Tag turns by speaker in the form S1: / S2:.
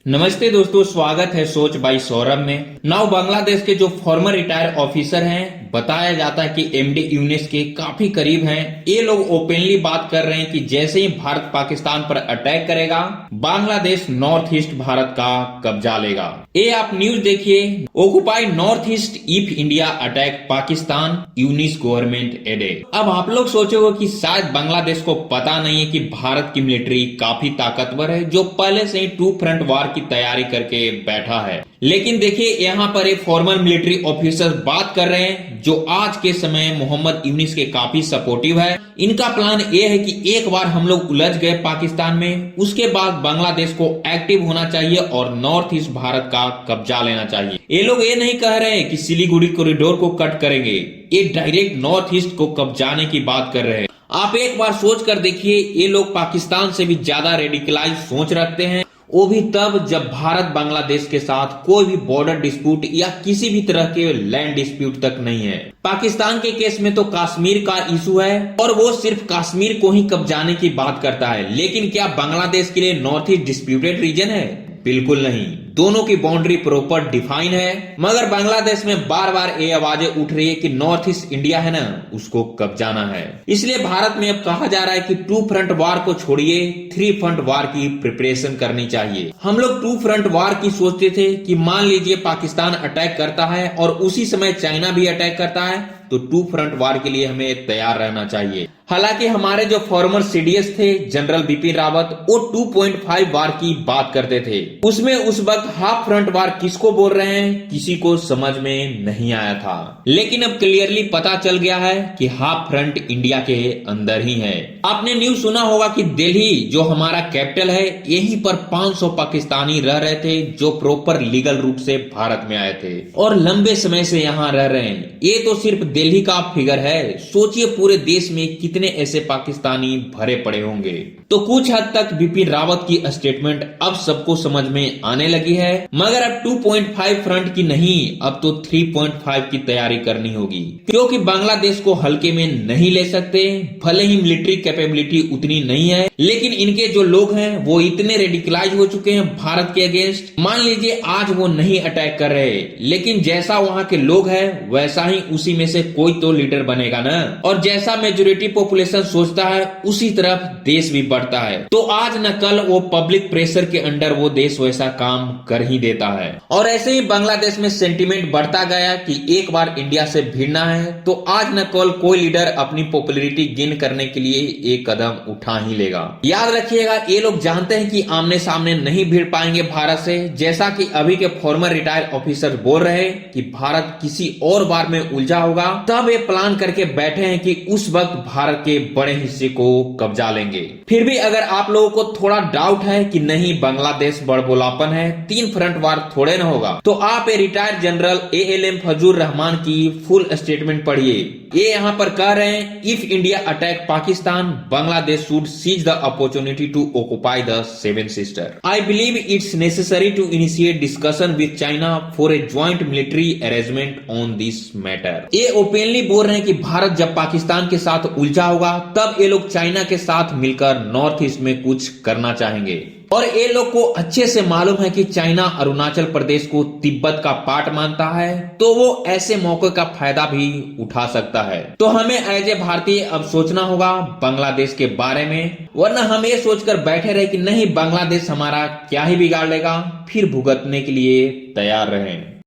S1: नमस्ते दोस्तों, स्वागत है सोच बाई सौरभ में। नाउ बांग्लादेश के जो फॉर्मर रिटायर ऑफिसर हैं, बताया जाता है कि एमडी यूनिस के काफी करीब हैं। ये लोग ओपनली बात कर रहे हैं कि जैसे ही भारत पाकिस्तान पर अटैक करेगा, बांग्लादेश नॉर्थ ईस्ट भारत का कब्जा लेगा। ये आप न्यूज देखिए, occupy north east if India attack Pakistan, Yunus government aided. अब आप लोग सोचोगे कि शायद बांग्लादेश को पता नहीं है कि भारत की मिलिट्री काफी ताकतवर है, जो पहले से ही टू फ्रंट वार की तैयारी करके बैठा है। लेकिन देखिए, यहाँ पर एक फॉर्मर मिलिट्री ऑफिसर बात कर रहे हैं जो आज के समय मोहम्मद यूनिस के काफी सपोर्टिव है। इनका प्लान ये है कि एक बार हम लोग उलझ गए पाकिस्तान में, उसके बाद बांग्लादेश को एक्टिव होना चाहिए और नॉर्थ ईस्ट भारत का कब्जा लेना चाहिए। ये लोग ये नहीं कह रहे हैं कि सिलीगुड़ी कॉरिडोर को कट करेंगे, ये डायरेक्ट नॉर्थ ईस्ट को कब्जाने की बात कर रहे हैं। आप एक बार सोच कर देखिए, ये लोग पाकिस्तान से भी ज्यादा रेडिकलाइज सोच रखते हैं, वो भी तब जब भारत बांग्लादेश के साथ कोई भी बॉर्डर डिस्प्यूट या किसी भी तरह के लैंड डिस्प्यूट तक नहीं है। पाकिस्तान के केस में तो कश्मीर का इशू है और वो सिर्फ कश्मीर को ही कब्जाने की बात करता है। लेकिन क्या बांग्लादेश के लिए नॉर्थ ईस्ट डिस्प्यूटेड रीजन है? बिल्कुल नहीं। दोनों की बाउंड्री प्रॉपर डिफाइन है, मगर बांग्लादेश में बार बार ये आवाजें उठ रही है कि नॉर्थ ईस्ट इंडिया है ना, उसको कब्जाना है। इसलिए भारत में अब कहा जा रहा है कि टू फ्रंट वार को छोड़िए, थ्री फ्रंट वार की प्रिपरेशन करनी चाहिए। हम लोग टू फ्रंट वार की सोचते थे कि मान लीजिए पाकिस्तान अटैक करता है और उसी समय चाइना भी अटैक करता है, तो टू फ्रंट वार के लिए हमें तैयार रहना चाहिए। हालांकि हमारे जो फॉर्मर सीडीएस थे जनरल बिपिन रावत, वो 2.5 वार की बात करते थे। उसमें उस वक्त हाफ फ्रंट वार किसको बोल रहे हैं, किसी को समझ में नहीं आया था। लेकिन अब क्लियरली पता चल गया है कि हाफ फ्रंट इंडिया के अंदर ही है। आपने न्यूज सुना होगा कि दिल्ली जो हमारा कैपिटल है, यहीं पर 500 पाकिस्तानी रह रहे थे जो प्रॉपर लीगल रूप से भारत में आए थे और लंबे समय से यहाँ रह रहे हैं। ये तो सिर्फ दिल्ली का फिगर है, सोचिए पूरे देश में कितने ऐसे पाकिस्तानी भरे पड़े होंगे। तो कुछ हद तक बिपिन रावत की स्टेटमेंट अब सबको समझ में आने लगी है, मगर अब 2.5 फ्रंट की नहीं, अब तो 3.5 की तैयारी करनी होगी, क्योंकि बांग्लादेश को हल्के में नहीं ले सकते। भले ही मिलिट्री कैपेबिलिटी उतनी नहीं है, लेकिन इनके जो लोग हैं वो इतने रेडिकलाइज हो चुके हैं भारत के अगेंस्ट। मान लीजिए आज वो नहीं अटैक कर रहे, लेकिन जैसा वहाँ के लोग हैं वैसा ही उसी में से कोई तो लीडर बनेगा ना, और जैसा मेजोरिटी पॉपुलेशन सोचता है उसी तरफ देश भी बढ़ता है। तो आज न कल वो पब्लिक प्रेशर के अंडर वो देश वैसा काम कर ही देता है। और ऐसे ही बांग्लादेश में सेंटीमेंट बढ़ता गया कि एक बार इंडिया से भिड़ना है, तो आज न कल कोई लीडर अपनी पॉपुलैरिटी गेन करने के लिए एक कदम उठा ही लेगा। याद रखिएगा, ये लोग जानते हैं कि आमने सामने नहीं भिड़ पाएंगे भारत से, जैसा कि अभी के फॉर्मर रिटायर्ड ऑफिसर बोल रहे हैं कि भारत किसी और बार में उलझा होगा, तब ये प्लान करके बैठे हैं कि उस वक्त भारत के बड़े हिस्से को कब्जा लेंगे। फिर भी अगर आप लोगों को थोड़ा डाउट है कि नहीं बांग्लादेश बड़बोलापन है, तीन फ्रंट वार थोड़े न होगा, तो आप ये रिटायर्ड जनरल ALM फजूर रहमान की फुल स्टेटमेंट पढ़िए। ये यहाँ पर कह रहे हैं, if India attack Pakistan, Bangladesh should seize the opportunity to occupy the seven sister. I believe it's necessary to initiate discussion with China for a joint military arrangement on this matter. ये openly बोल रहे हैं कि भारत जब पाकिस्तान के साथ उलझा होगा, तब ये लोग चाइना के साथ मिलकर नॉर्थ ईस्ट में कुछ करना चाहेंगे। और ये लोग को अच्छे से मालूम है कि चाइना अरुणाचल प्रदेश को तिब्बत का पार्ट मानता है, तो वो ऐसे मौके का फायदा भी उठा सकता है। तो हमें एज ए भारतीय अब सोचना होगा बांग्लादेश के बारे में, वरना हम ये सोचकर बैठे रहे कि नहीं बांग्लादेश हमारा क्या ही बिगाड़ लेगा, फिर भुगतने के लिए तैयार रहें।